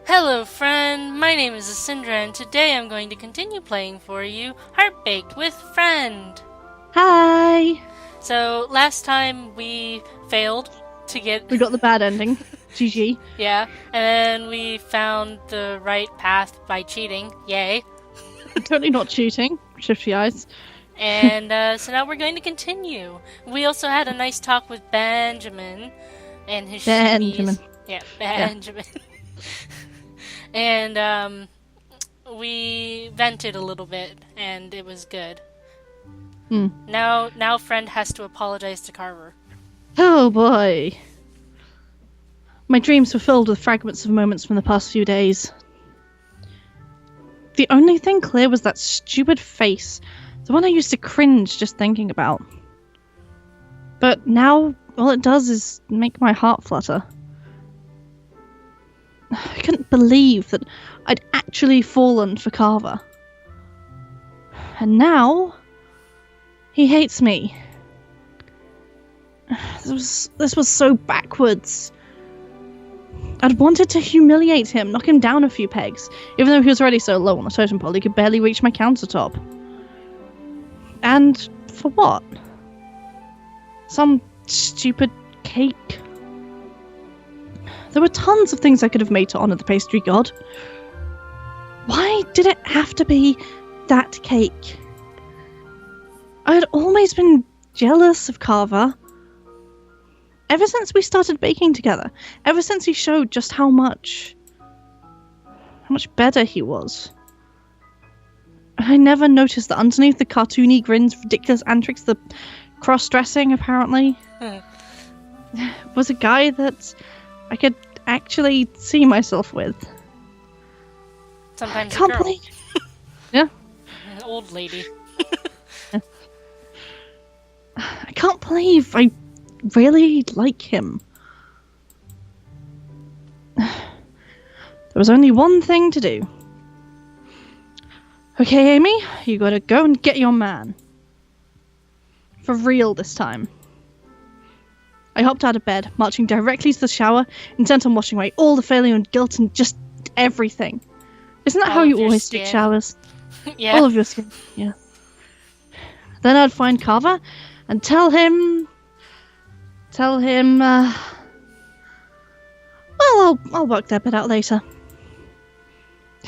Hello friend, my name is Asindra and today I'm going to continue playing for you Heartbaked with Friend. Hi! So last time we failed to get... We got the bad ending. GG. Yeah, and then we found the right path by cheating. Yay. Totally not cheating. Shifty eyes. And so now we're going to continue. We also had a nice talk with Benjamin and his Benjamin. shimmies. Yeah, Benjamin. And we vented a little bit, and it was good. Now Friend has to apologize to Carver. Oh boy. My dreams were filled with fragments of moments from the past few days. The only thing clear was that stupid face, the one I used to cringe just thinking about. But now, all it does is make my heart flutter. I couldn't believe that I'd actually fallen for Carver. And now, he hates me. This was so backwards. I'd wanted to humiliate him, knock him down a few pegs, even though he was already so low on the totem pole he could barely reach my countertop. And for what? Some stupid cake? There were tons of things I could have made to honour the pastry god. Why did it have to be that cake? I had always been jealous of Carver. Ever since we started baking together. Ever since he showed just how much better he was. I never noticed that underneath the cartoony grins, ridiculous antics, the cross-dressing, apparently, was a guy that I could actually see myself with. Sometimes I can't a girl. believe... Yeah. An old lady. I can't believe I really like him. There was only one thing to do. Okay, Amy, you gotta go and get your man. For real this time. I hopped out of bed, marching directly to the shower, intent on washing away all the failure and guilt and just everything. Isn't that All how of you your always skin. take showers? Yeah. All of your skin, yeah. Then I'd find Carver and tell him, well, I'll work that bit out later.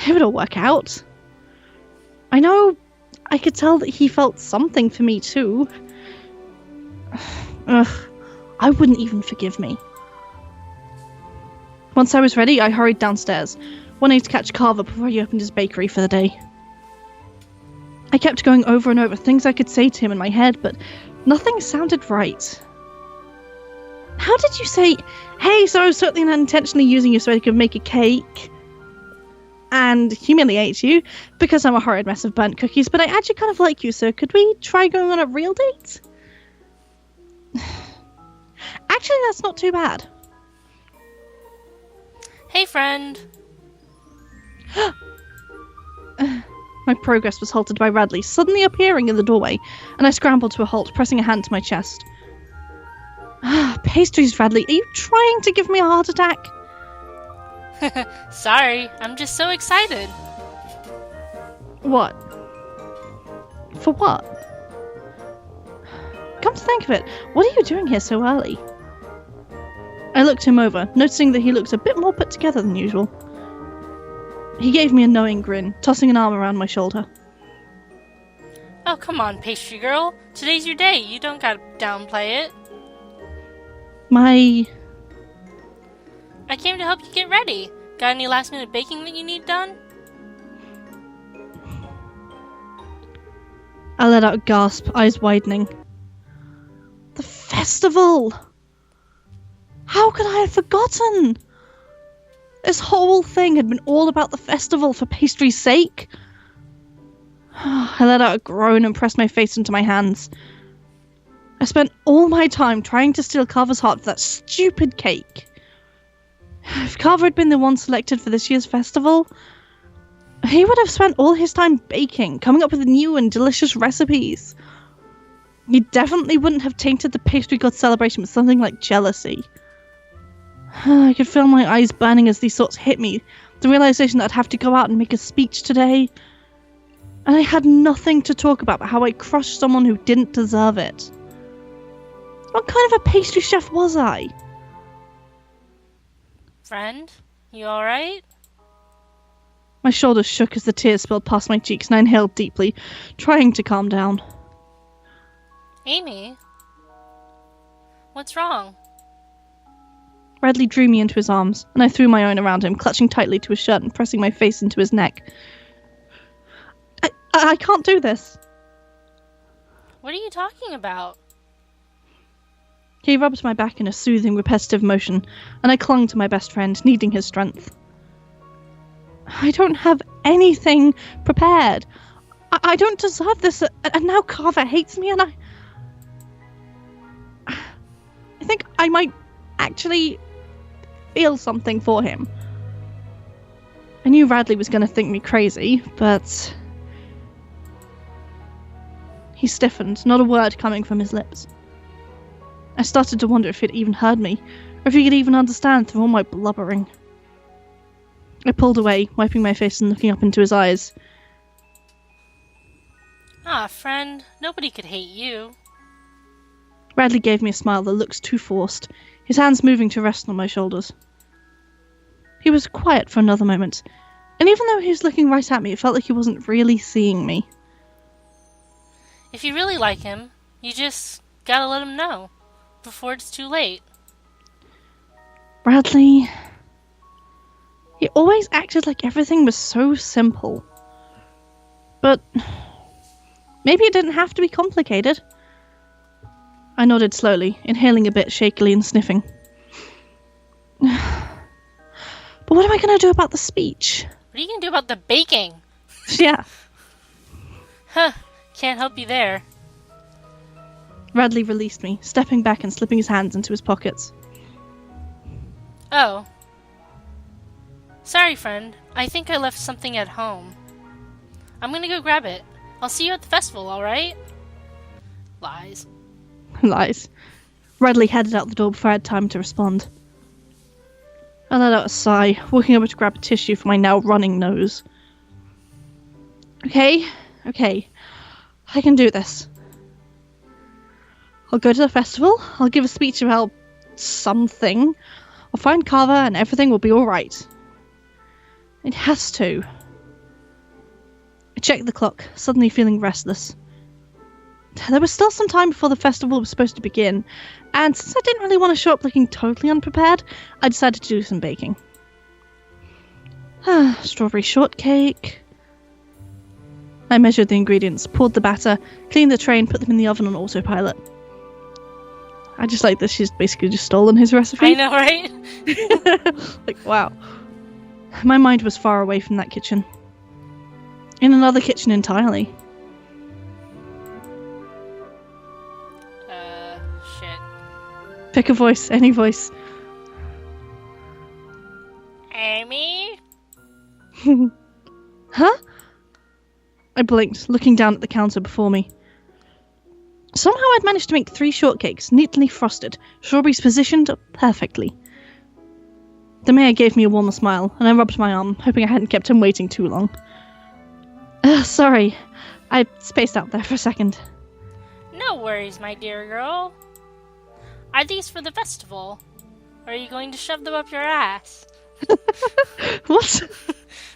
It would all work out. I know I could tell that he felt something for me too. Ugh, I wouldn't even forgive me. Once I was ready, I hurried downstairs, wanting to catch Carver before he opened his bakery for the day. I kept going over and over things I could say to him in my head, but nothing sounded right. How did you say, hey, so I was certainly not intentionally using you so I could make a cake and humiliate you because I'm a horrid mess of burnt cookies, but I actually kind of like you, so could we try going on a real date? Actually, that's not too bad. Hey friend. My progress was halted by Radley suddenly appearing in the doorway, and I scrambled to a halt, pressing a hand to my chest. Pastries, Radley, are you trying to give me a heart attack? Sorry, I'm just so excited. What? For what? Come to think of it, what are you doing here so early? I looked him over, noticing that he looked a bit more put together than usual. He gave me a knowing grin, tossing an arm around my shoulder. Oh, come on, pastry girl. Today's your day. You don't gotta downplay it. I came to help you get ready. Got any last-minute baking that you need done? I let out a gasp, eyes widening. The festival! How could I have forgotten? This whole thing had been all about the festival for pastry's sake. I let out a groan and pressed my face into my hands. I spent all my time trying to steal Carver's heart for that stupid cake. If Carver had been the one selected for this year's festival, he would have spent all his time baking, coming up with new and delicious recipes. He definitely wouldn't have tainted the pastry god celebration with something like jealousy. I could feel my eyes burning as these thoughts hit me. The realization that I'd have to go out and make a speech today. And I had nothing to talk about but how I crushed someone who didn't deserve it. What kind of a pastry chef was I? Friend, you alright? My shoulders shook as the tears spilled past my cheeks and I inhaled deeply, trying to calm down. Amy? What's wrong? Bradley drew me into his arms, and I threw my own around him, clutching tightly to his shirt and pressing my face into his neck. I can't do this. What are you talking about? He rubbed my back in a soothing, repetitive motion, and I clung to my best friend, needing his strength. I don't have anything prepared. I don't deserve this, and now Carver hates me, and I think I might actually feel something for him. I knew Radley was going to think me crazy, but he stiffened, not a word coming from his lips. I started to wonder if he'd even heard me, or if he could even understand through all my blubbering. I pulled away, wiping my face and looking up into his eyes. Ah, friend, nobody could hate you. Radley gave me a smile that looked too forced, his hands moving to rest on my shoulders. He was quiet for another moment, and even though he was looking right at me, it felt like he wasn't really seeing me. If you really like him, you just gotta let him know, before it's too late. Bradley... He always acted like everything was so simple. But maybe it didn't have to be complicated. I nodded slowly, inhaling a bit shakily and sniffing. But what am I going to do about the speech? What are you gonna do about the baking? Yeah. Huh, can't help you there. Radley released me, stepping back and slipping his hands into his pockets. Oh. Sorry, friend. I think I left something at home. I'm gonna go grab it. I'll see you at the festival, alright? Lies. Lies. Radley headed out the door before I had time to respond. I let out a sigh, walking over to grab a tissue for my now running nose. Okay. I can do this. I'll go to the festival, I'll give a speech about something, I'll find Carver and everything will be alright. It has to. I checked the clock, suddenly feeling restless. There was still some time before the festival was supposed to begin, and since I didn't really want to show up looking totally unprepared, I decided to do some baking. Strawberry shortcake. I measured the ingredients, poured the batter, cleaned the tray and put them in the oven on autopilot. I just like that she's basically just stolen his recipe. I know, right? Like, wow. My mind was far away from that kitchen. In another kitchen entirely. Shit. Pick a voice, any voice. Amy? Huh? I blinked, looking down at the counter before me. Somehow I'd managed to make 3 shortcakes, neatly frosted, strawberries positioned perfectly. The mayor gave me a warmer smile, and I rubbed my arm, hoping I hadn't kept him waiting too long. Sorry, I spaced out there for a second. No worries, my dear girl. Are these for the festival? Or are you going to shove them up your ass? What?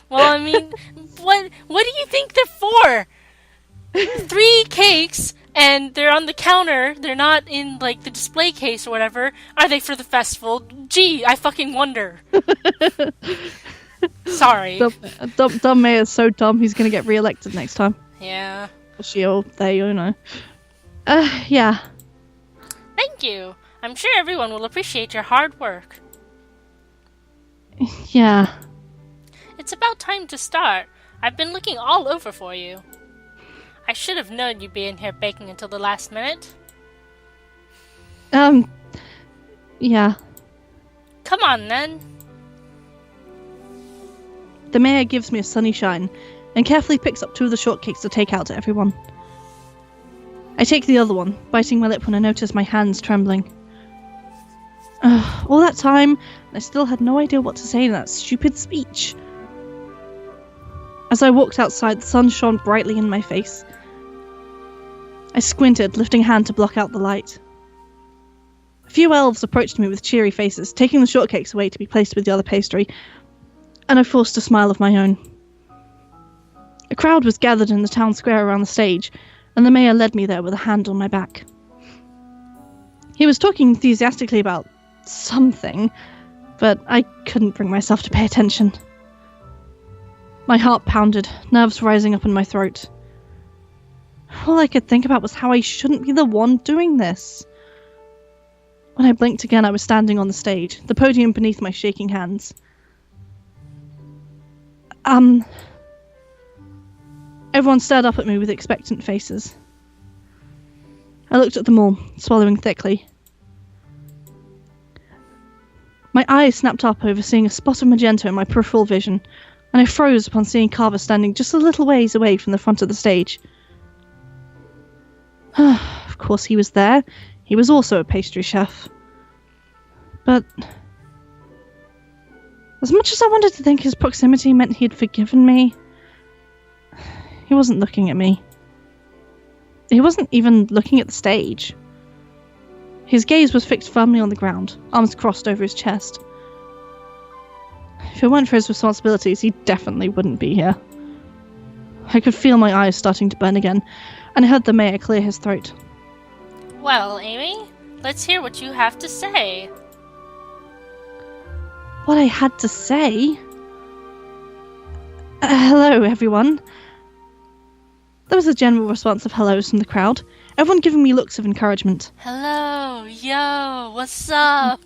Well, I mean, what do you think they're for? 3 cakes, and they're on the counter. They're not in, like, the display case or whatever. Are they for the festival? Gee, I fucking wonder. Sorry. Dumb mayor's so dumb he's gonna get re-elected next time. Yeah. Or she or they, you know. Yeah. Thank you. I'm sure everyone will appreciate your hard work. Yeah. It's about time to start. I've been looking all over for you. I should have known you'd be in here baking until the last minute. Yeah. Come on, then. The mayor gives me a sunny shine, and carefully picks up 2 of the shortcakes to take out to everyone. I take the other one, biting my lip when I notice my hands trembling. All that time, I still had no idea what to say in that stupid speech. As I walked outside, the sun shone brightly in my face. I squinted, lifting a hand to block out the light. A few elves approached me with cheery faces, taking the shortcakes away to be placed with the other pastry, and I forced a smile of my own. A crowd was gathered in the town square around the stage, and the mayor led me there with a hand on my back. He was talking enthusiastically about something, but I couldn't bring myself to pay attention. My heart pounded, nerves rising up in my throat. All I could think about was how I shouldn't be the one doing this. When I blinked again, I was standing on the stage, the podium beneath my shaking hands. Everyone stared up at me with expectant faces. I looked at them all, swallowing thickly. My eyes snapped up over seeing a spot of magenta in my peripheral vision, and I froze upon seeing Carver standing just a little ways away from the front of the stage. Of course he was there. He was also a pastry chef. But as much as I wanted to think his proximity meant he had forgiven me, he wasn't looking at me. He wasn't even looking at the stage. His gaze was fixed firmly on the ground, arms crossed over his chest. If it weren't for his responsibilities, he definitely wouldn't be here. I could feel my eyes starting to burn again, and I heard the mayor clear his throat. Well, Amy, let's hear what you have to say. What I had to say? Hello, everyone. There was a general response of hellos from the crowd, everyone giving me looks of encouragement. Hello, yo, what's up?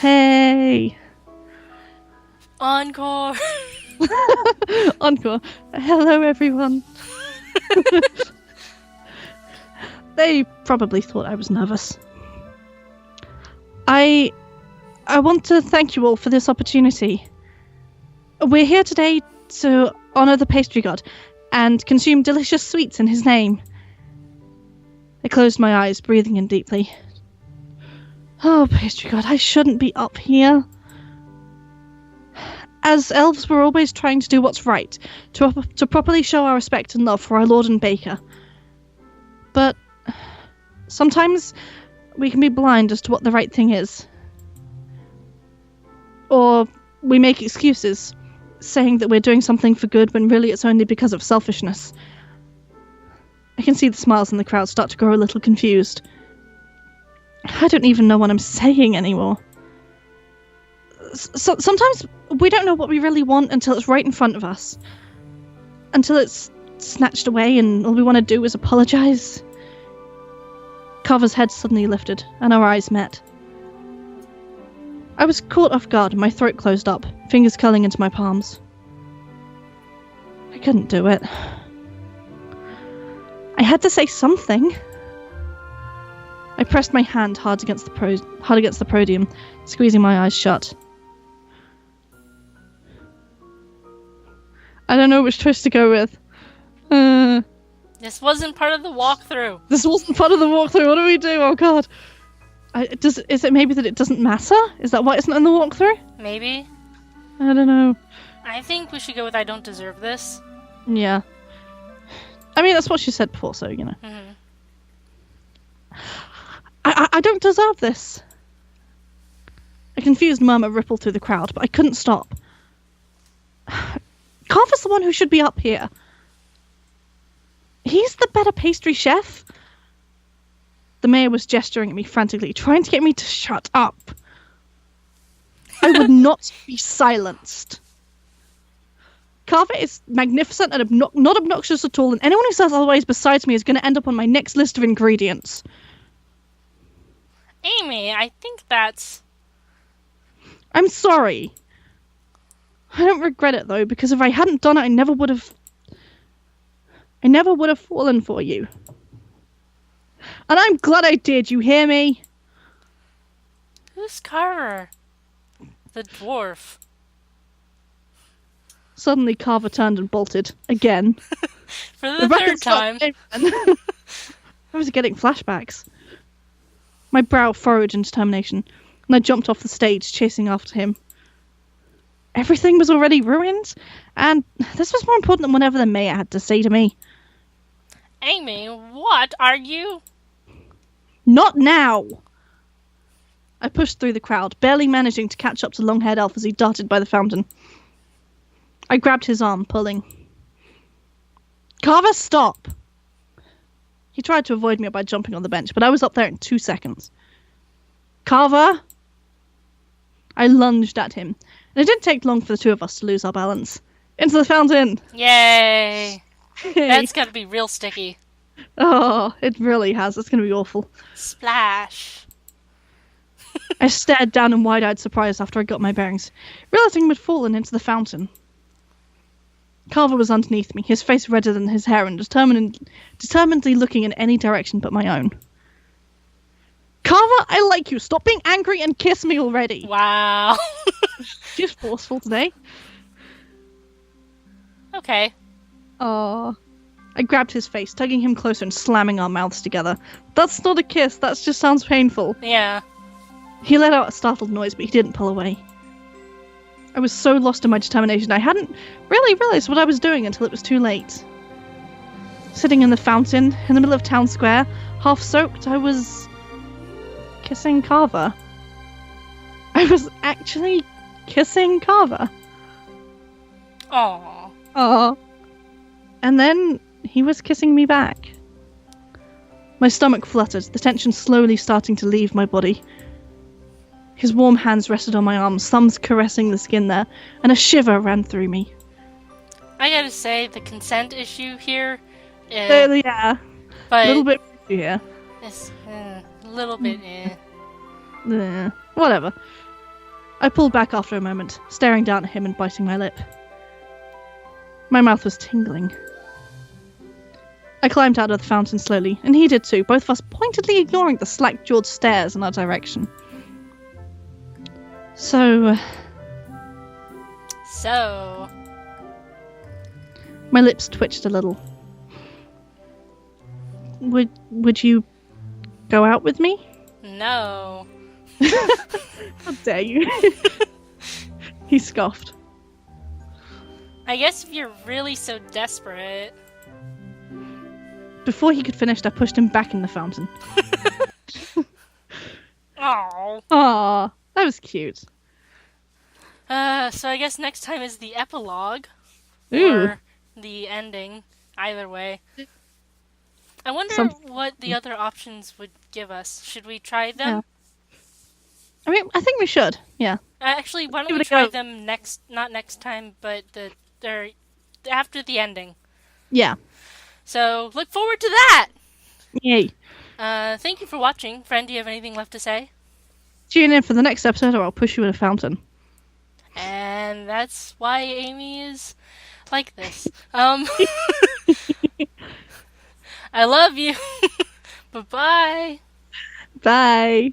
Hey. Encore. Encore. Hello, everyone. They probably thought I was nervous. I want to thank you all for this opportunity. We're here today to honour the pastry god and consume delicious sweets in his name. I closed my eyes, breathing in deeply. Oh, pastry god, I shouldn't be up here. As elves, we're always trying to do what's right, to properly show our respect and love for our lord and baker. But sometimes we can be blind as to what the right thing is. Or we make excuses, saying that we're doing something for good when really it's only because of selfishness. I can see the smiles in the crowd start to grow a little confused. I don't even know what I'm saying anymore. Sometimes we don't know what we really want until it's right in front of us. Until it's snatched away and all we want to do is apologize. Carver's head suddenly lifted, and our eyes met. I was caught off guard and my throat closed up, fingers curling into my palms. I couldn't do it. I had to say something. I pressed my hand hard against the podium, squeezing my eyes shut. I don't know which choice to go with. This wasn't part of the walkthrough. This wasn't part of the walkthrough. What do we do? Oh god. Is it maybe that it doesn't matter? Is that why it's not in the walkthrough? Maybe. I don't know. I think we should go with I don't deserve this. Yeah. I mean, that's what she said before, so, you know. Mm-hmm. I don't deserve this. A confused murmur rippled through the crowd, but I couldn't stop. Carver's the one who should be up here. He's the better pastry chef. The mayor was gesturing at me frantically, trying to get me to shut up. I would not be silenced. Carver is magnificent and not obnoxious at all, and anyone who says otherwise besides me is going to end up on my next list of ingredients. Amy, I think that's... I'm sorry. I don't regret it, though, because if I hadn't done it, I never would have fallen for you. And I'm glad I did, you hear me? Who's Carver? The dwarf. Suddenly Carver turned and bolted. Again. For the third time. I was getting flashbacks. My brow furrowed in determination. and I jumped off the stage, chasing after him. Everything was already ruined, and this was more important than whatever the mayor had to say to me. Amy, what are you? Not now! I pushed through the crowd, barely managing to catch up to long-haired elf as he darted by the fountain. I grabbed his arm, pulling. Carver, stop! He tried to avoid me by jumping on the bench, but I was up there in 2 seconds. Carver! I lunged at him, and it didn't take long for the two of us to lose our balance. Into the fountain! Yay! That's gotta be real sticky. Oh, it really has. It's gonna be awful. Splash. I stared down in wide-eyed surprise after I got my bearings, realizing we'd fallen into the fountain. Carver was underneath me, his face redder than his hair and determinedly looking in any direction but my own. Carver, I like you. Stop being angry and kiss me already. Wow. She's forceful today. Okay. Oh. I grabbed his face, tugging him closer and slamming our mouths together. That's not a kiss, that just sounds painful. Yeah. He let out a startled noise, but he didn't pull away. I was so lost in my determination, I hadn't really realized what I was doing until it was too late. Sitting in the fountain, in the middle of town square, half soaked, I was kissing Carver. I was actually kissing Carver. Aww. Aww. And then he was kissing me back. My stomach fluttered, the tension slowly starting to leave my body. His warm hands rested on my arms, thumbs caressing the skin there, and a shiver ran through me. I gotta say, the consent issue here... Yeah. But a little bit here. It's a little bit, Whatever. I pulled back after a moment, staring down at him and biting my lip. My mouth was tingling. I climbed out of the fountain slowly, and he did too, both of us pointedly ignoring the slack-jawed stares in our direction. So... My lips twitched a little. Would you go out with me? No. How dare you? He scoffed. I guess if you're really so desperate. Before he could finish, I pushed him back in the fountain. Aww. Aww, that was cute. So I guess next time is the epilogue. Ooh. Or the ending. Either way. I wonder what the other options would give us. Should we try them? Yeah. I mean, I think we should, yeah. Actually, why don't we try them not next time, but they're after the ending. Yeah. So, look forward to that! Yay. Thank you for watching. Friend, do you have anything left to say? Tune in for the next episode or I'll push you in a fountain. And that's why Amy is like this. I love you. Bye-bye. Bye.